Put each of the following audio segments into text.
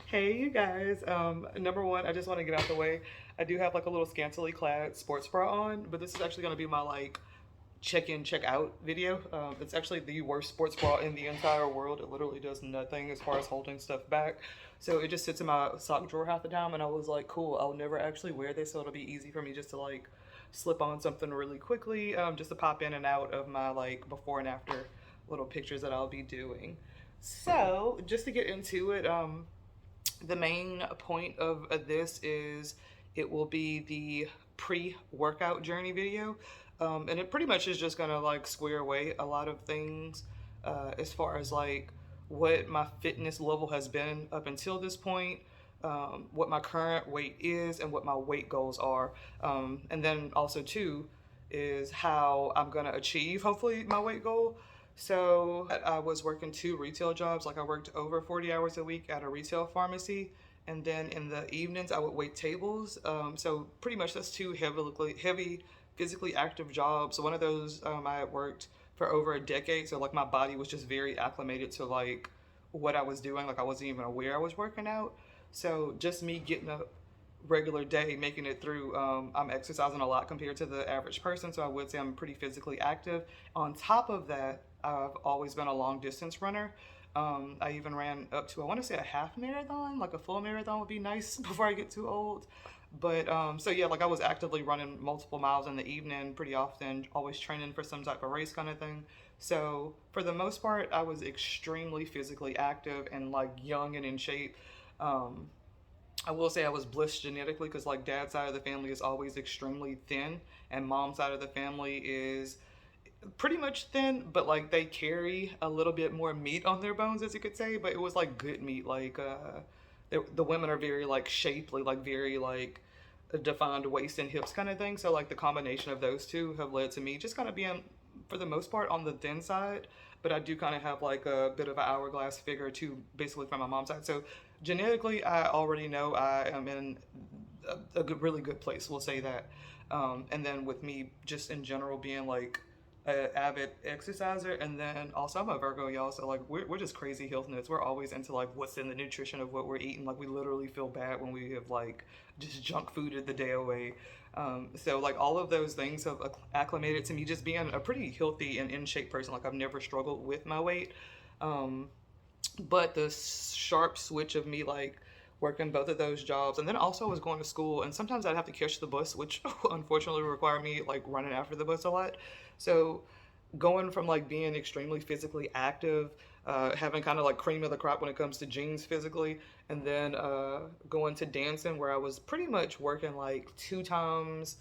Hey, you guys. Number one, I just want to get out the way. I do have like a little scantily clad sports bra on, but this is actually going to be my like check in, check out video. It's actually the worst sports bra in the entire world. It literally does nothing as far as holding stuff back. So it just sits in my sock drawer half the time, and I was like, cool, I'll never actually wear this, so it'll be easy for me just to like slip on something really quickly, just to pop in and out of my like before and after little pictures that I'll be doing. So just to get into it, the main point of this is it will be the pre-workout journey video, and it pretty much is just gonna like square away a lot of things as far as like what my fitness level has been up until this point, what my current weight is, and what my weight goals are, and then also too is how I'm gonna achieve hopefully my weight goal. So I was working two retail jobs. Like I worked over 40 hours a week at a retail pharmacy. And then in the evenings, I would wait tables. So pretty much that's two heavy, physically active jobs. So one of those I had worked for over a decade. So like my body was just very acclimated to like what I was doing. Like I wasn't even aware I was working out. So just me getting up regular day, making it through. I'm exercising a lot compared to the average person, so I would say I'm pretty physically active. On top of that, I've always been a long distance runner. I even ran up to, I want to say, a half marathon. Like a full marathon would be nice before I get too old. But so yeah, like I was actively running multiple miles in the evening pretty often, always training for some type of race kind of thing. So for the most part, I was extremely physically active and like young and in shape. Um, I will say I was blessed genetically because like dad's side of the family is always extremely thin, and mom's side of the family is pretty much thin, but like they carry a little bit more meat on their bones, as you could say. But it was like good meat. Like the women are very like shapely, like very like a defined waist and hips kind of thing. So like the combination of those two have led to me just kind of being, for the most part, on the thin side. But I do kind of have like a bit of an hourglass figure too, basically from my mom's side. So genetically, I already know I am in a good, really good place. We'll say that. And then with me, just in general, being like an avid exerciser, and then also I'm a Virgo, y'all. So like we're just crazy health nuts. We're always into like what's in the nutrition of what we're eating. Like we literally feel bad when we have like just junk fooded the day away. So like all of those things have acclimated to me just being a pretty healthy and in shape person. Like I've never struggled with my weight. Um, but the sharp switch of me like working both of those jobs, and then also I was going to school, and sometimes I'd have to catch the bus, which unfortunately required me like running after the bus a lot. So going from like being extremely physically active, having kind of like cream of the crop when it comes to jeans physically, and then going to dancing where I was pretty much working like two times,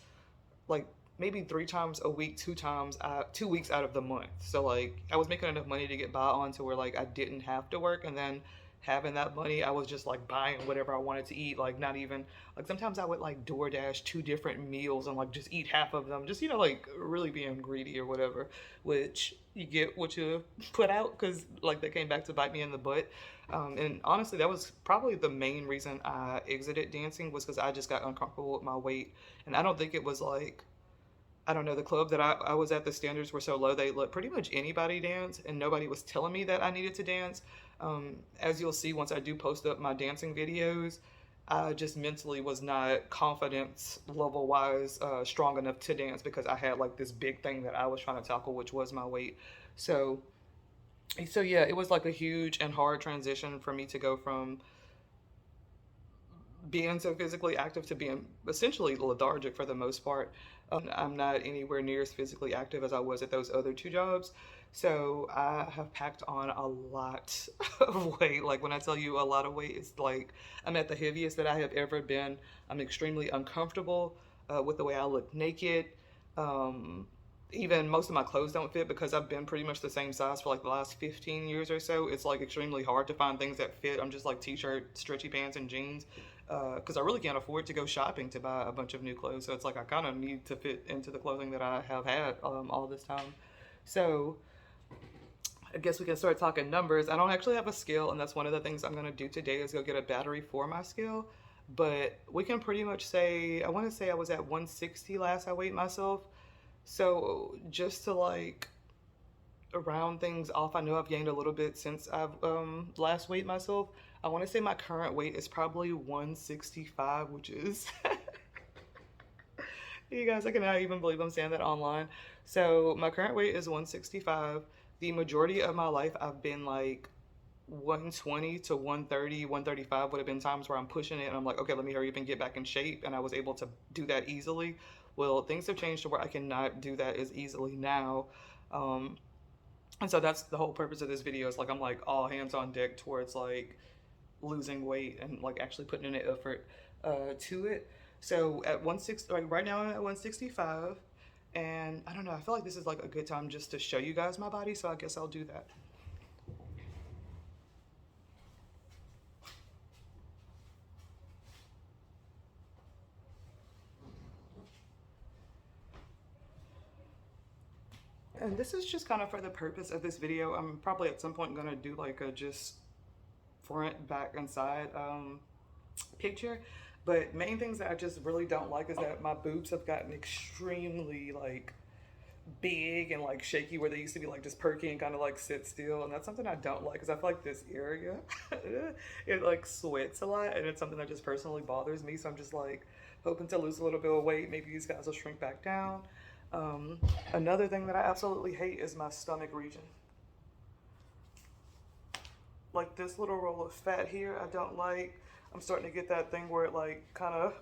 like maybe three times a week, 2 weeks out of the month. So like I was making enough money to get by on to where like I didn't have to work, and then having that money, I was just like buying whatever I wanted to eat. Like not even like sometimes I would like DoorDash two different meals and like just eat half of them, just like really being greedy or whatever. Which you get what you put out, because like that came back to bite me in the butt. And honestly, that was probably the main reason I exited dancing, was because I just got uncomfortable with my weight, and I don't think it was like, I don't know, the club that I was at, the standards were so low they let pretty much anybody dance, and nobody was telling me that I needed to dance. As you'll see once I do post up my dancing videos, I just mentally was not confidence level wise strong enough to dance, because I had like this big thing that I was trying to tackle, which was my weight. So, so yeah, it was like a huge and hard transition for me to go from being so physically active to being essentially lethargic for the most part. I'm not anywhere near as physically active as I was at those other two jobs. So I have packed on a lot of weight. Like when I tell you a lot of weight, it's like I'm at the heaviest that I have ever been. I'm extremely uncomfortable with the way I look naked. Um, Even most of my clothes don't fit because I've been pretty much the same size for like the last 15 years or so. It's like extremely hard to find things that fit. I'm just like t-shirt, stretchy pants, and jeans, because I really can't afford to go shopping to buy a bunch of new clothes. So it's like I kind of need to fit into the clothing that I have had all this time. So I guess we can start talking numbers. I don't actually have a scale, and that's one of the things I'm going to do today is go get a battery for my scale. But we can pretty much say, I want to say I was at 160 last I weighed myself. So just to like round things off, I know I've gained a little bit since I've last weighed myself. I want to say my current weight is probably 165, which is you guys, I cannot even believe I'm saying that online. So my current weight is 165. The majority of my life, I've been like 120 to 130, 135 would have been times where I'm pushing it and I'm like, okay, let me hurry up and get back in shape. And I was able to do that easily. Well, things have changed to where I cannot do that as easily now. Um, and so that's the whole purpose of this video is like, I'm like all hands on deck towards like losing weight and like actually putting in an effort to it. So at 160, like right now I'm at 165, and I don't know, I feel like this is like a good time just to show you guys my body, so I guess I'll do that. And this is just kind of for the purpose of this video. I'm probably at some point gonna do like a just front, back, and side picture. But main things that I just really don't like is that my boobs have gotten extremely like big and like shaky where they used to be like just perky and kind of like sit still, and that's something I don't like because I feel like this area it like sweats a lot, and it's something that just personally bothers me. So I'm just like hoping to lose a little bit of weight. Maybe these guys will shrink back down. Another thing that I absolutely hate is my stomach region. Like this little roll of fat here, I don't like. I'm starting to get that thing where it like kind of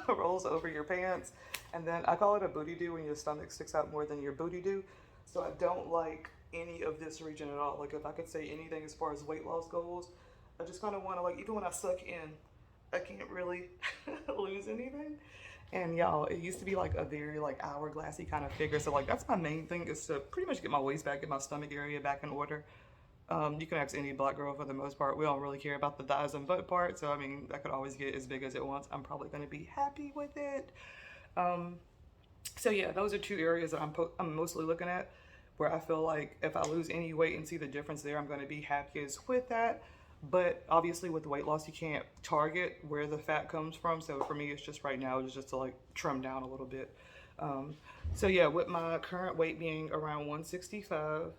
rolls over your pants. And then I call it a booty do when your stomach sticks out more than your booty do. So I don't like any of this region at all. Like if I could say anything as far as weight loss goals, I just kind of want to like, even when I suck in, I can't really lose anything. And y'all, it used to be like a very like hourglassy kind of figure. So like that's my main thing is to pretty much get my waist back, get my stomach area back in order. You can ask any black girl for the most part. We don't really care about the thighs and butt part. So I mean, I could always get as big as it wants. I'm probably going to be happy with it. So yeah, those are two areas that I'm mostly looking at where I feel like if I lose any weight and see the difference there, I'm going to be happiest with that. But obviously with weight loss, you can't target where the fat comes from. So for me, it's just right now, it's just to like trim down a little bit. So yeah, with my current weight being around 165,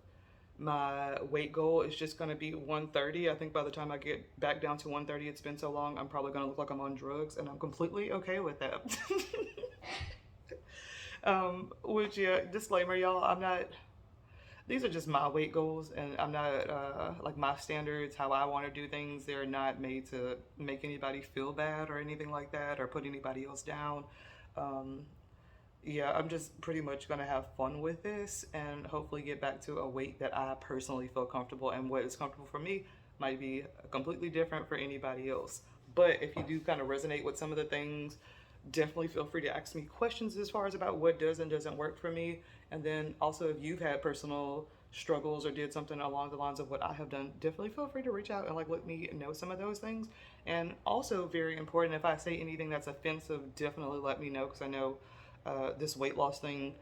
my weight goal is just going to be 130. I think by the time I get back down to 130, it's been so long, I'm probably going to look like I'm on drugs, and I'm completely okay with that. Which, yeah, disclaimer, y'all, I'm not, these are just my weight goals, and I'm not, like, my standards, how I want to do things, they're not made to make anybody feel bad or anything like that, or put anybody else down. Yeah, I'm just pretty much going to have fun with this and hopefully get back to a weight that I personally feel comfortable, and what is comfortable for me might be completely different for anybody else. But if you do kind of resonate with some of the things, definitely feel free to ask me questions as far as about what does and doesn't work for me. And then also if you've had personal struggles or did something along the lines of what I have done, definitely feel free to reach out and like let me know some of those things. And also very important, if I say anything that's offensive, definitely let me know, because I know this weight loss thing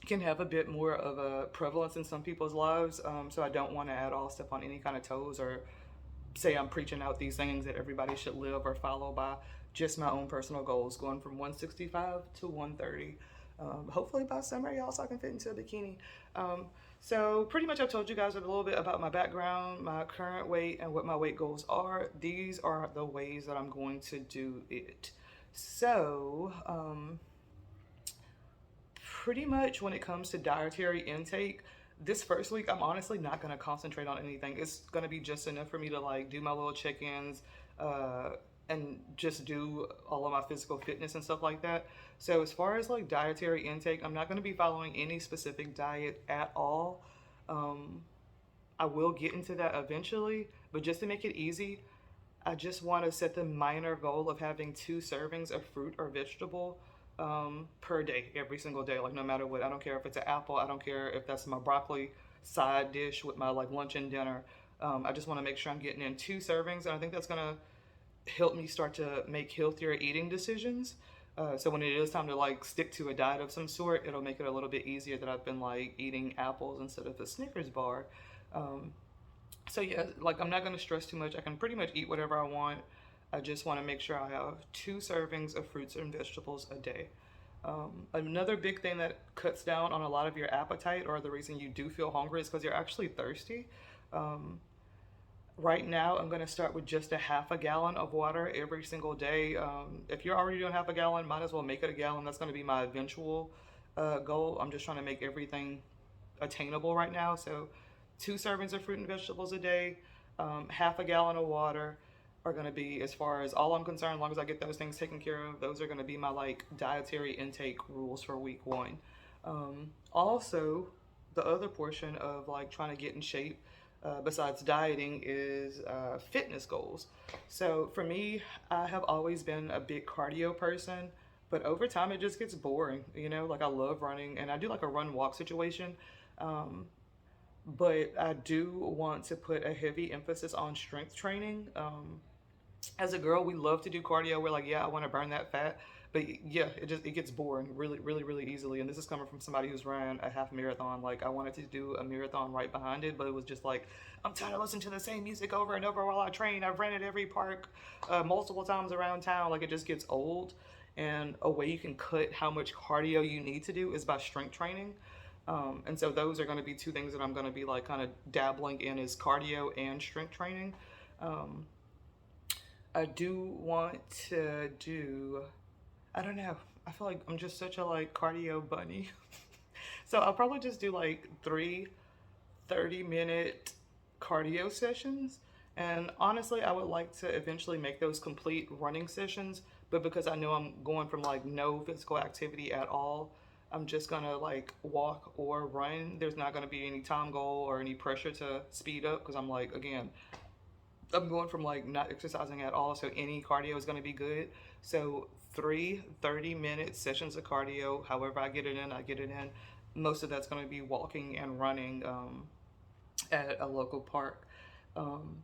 can have a bit more of a prevalence in some people's lives. So I don't want to at all step on any kind of toes or say I'm preaching out these things that everybody should live or follow by. Just my own personal goals, going from 165 to 130. Hopefully by summer, y'all, so I can fit into a bikini. So pretty much I've told you guys a little bit about my background, my current weight, and what my weight goals are. These are the ways that I'm going to do it. So, pretty much when it comes to dietary intake, this first week, I'm honestly not going to concentrate on anything. It's going to be just enough for me to like do my little check-ins and just do all of my physical fitness and stuff like that. So as far as like dietary intake, I'm not going to be following any specific diet at all. I will get into that eventually, but just to make it easy, I just want to set the minor goal of having 2 servings of fruit or vegetable per day, every single day, like no matter what. I don't care if it's an apple, I don't care if that's my broccoli side dish with my like lunch and dinner. I just want to make sure I'm getting in 2 servings, and I think that's gonna help me start to make healthier eating decisions. So when it is time to like stick to a diet of some sort, it'll make it a little bit easier that I've been like eating apples instead of the Snickers bar. So yeah, like I'm not gonna stress too much. I can pretty much eat whatever I want. I just want to make sure I have 2 servings of fruits and vegetables a day. Another big thing that cuts down on a lot of your appetite, or the reason you do feel hungry, is because you're actually thirsty. Um, right now, I'm going to start with just a half a gallon of water every single day. If you're already doing half a gallon, might as well make it a gallon. That's going to be my eventual goal. I'm just trying to make everything attainable right now. So, 2 servings of fruit and vegetables a day, half a gallon of water are going to be, as far as all I'm concerned, as long as I get those things taken care of, those are going to be my like dietary intake rules for week one. Also, the other portion of like trying to get in shape, besides dieting, is fitness goals. So for me, I have always been a big cardio person, but over time it just gets boring. Like I love running and I do like a run walk situation. Um, but I do want to put a heavy emphasis on strength training. As a girl, we love to do cardio. We're like, yeah, I want to burn that fat. But yeah, it gets boring really, really, really easily. And this is coming from somebody who's ran a half marathon. Like I wanted to do a marathon right behind it, but it was just like I'm tired of listening to the same music over and over while I train. I've ran at every park multiple times around town. Like it just gets old. And a way you can cut how much cardio you need to do is by strength training. And so those are going to be two things that I'm going to be like kind of dabbling in, is cardio and strength training. Um, I do want to do, I don't know. I feel like I'm just such a like cardio bunny. So I'll probably just do like 3 30-minute cardio sessions. And honestly, I would like to eventually make those complete running sessions. But because I know I'm going from like no physical activity at all, I'm just gonna like walk or run. There's not gonna be any time goal or any pressure to speed up because I'm like, again, I'm going from like not exercising at all, so any cardio is going to be good. So 3 30-minute sessions of cardio, however I get it in, I get it in. Most of that's going to be walking and running at a local park. Um,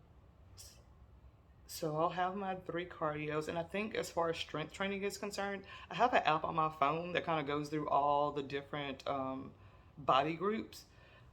so I'll have my 3 cardios, and I think as far as strength training is concerned, I have an app on my phone that kind of goes through all the different body groups.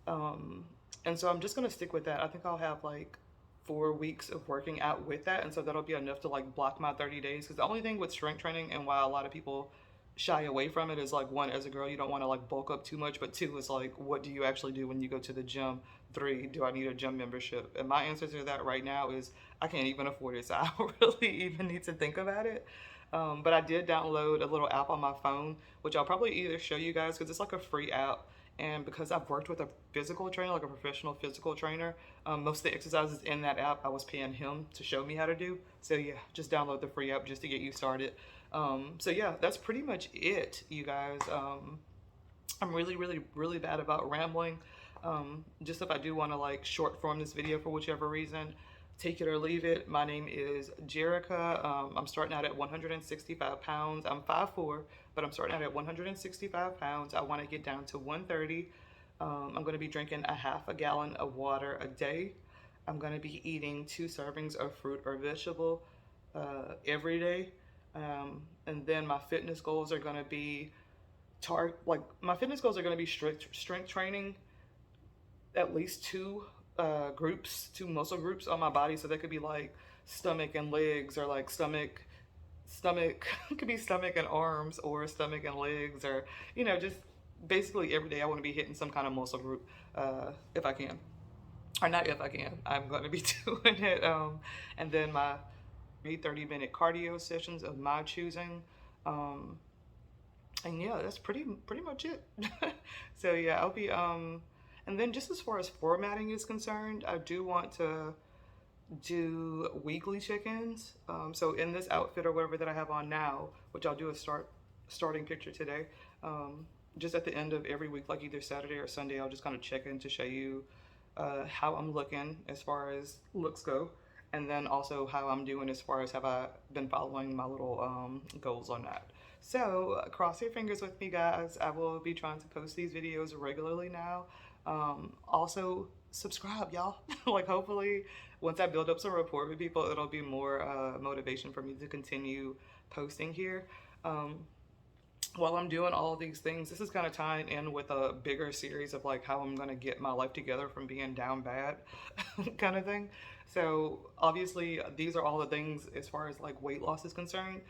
Um, and so I'm just gonna stick with that. I think I'll have like 4 weeks of working out with that, and so that'll be enough to like block my 30 days. Because the only thing with strength training, and why a lot of people shy away from it, is like, one, as a girl, you don't want to like bulk up too much, but two, is like, what do you actually do when you go to the gym? Three, do I need a gym membership? And my answer to that right now is I can't even afford it, so I don't really even need to think about it. But I did download a little app on my phone, which I'll probably either show you guys because it's like a free app. And because I've worked with a physical trainer, like a professional physical trainer, most of the exercises in that app I was paying him to show me how to do. So yeah, just download the free app just to get you started. So yeah, that's pretty much it, you guys. I'm really, really, really bad about rambling. Just if I do want to like short form this video for whichever reason, take it or leave it. My name is Jerica. I'm starting out at 165 pounds. I'm 5'4", but I'm starting out at 165 pounds. I want to get down to 130. I'm going to be drinking a half a gallon of water a day. I'm going to be eating 2 servings of fruit or vegetable every day. And then my fitness goals are going to be my fitness goals are going to be strength training, at least two muscle groups on my body. So that could be like stomach and legs, or like stomach could be stomach and arms, or stomach and legs, or just basically every day I want to be hitting some kind of muscle group, if I can, or not if I can. I'm going to be doing it. And then my 30-minute cardio sessions of my choosing. And yeah, that's pretty much it. So yeah, I'll be and then just as far as formatting is concerned, I do want to do weekly check-ins. So in this outfit or whatever that I have on now, which I'll do a starting picture today, just at the end of every week, like either Saturday or Sunday, I'll just kind of check in to show you how I'm looking as far as looks go, and then also how I'm doing as far as have I been following my little goals on that. So cross your fingers with me, guys. I will be trying to post these videos regularly now. Also, subscribe, y'all. Like, hopefully, once I build up some rapport with people, it'll be more motivation for me to continue posting here. While I'm doing all of these things, this is kind of tying in with a bigger series of like how I'm gonna get my life together from being down bad kind of thing. So obviously these are all the things as far as like weight loss is concerned,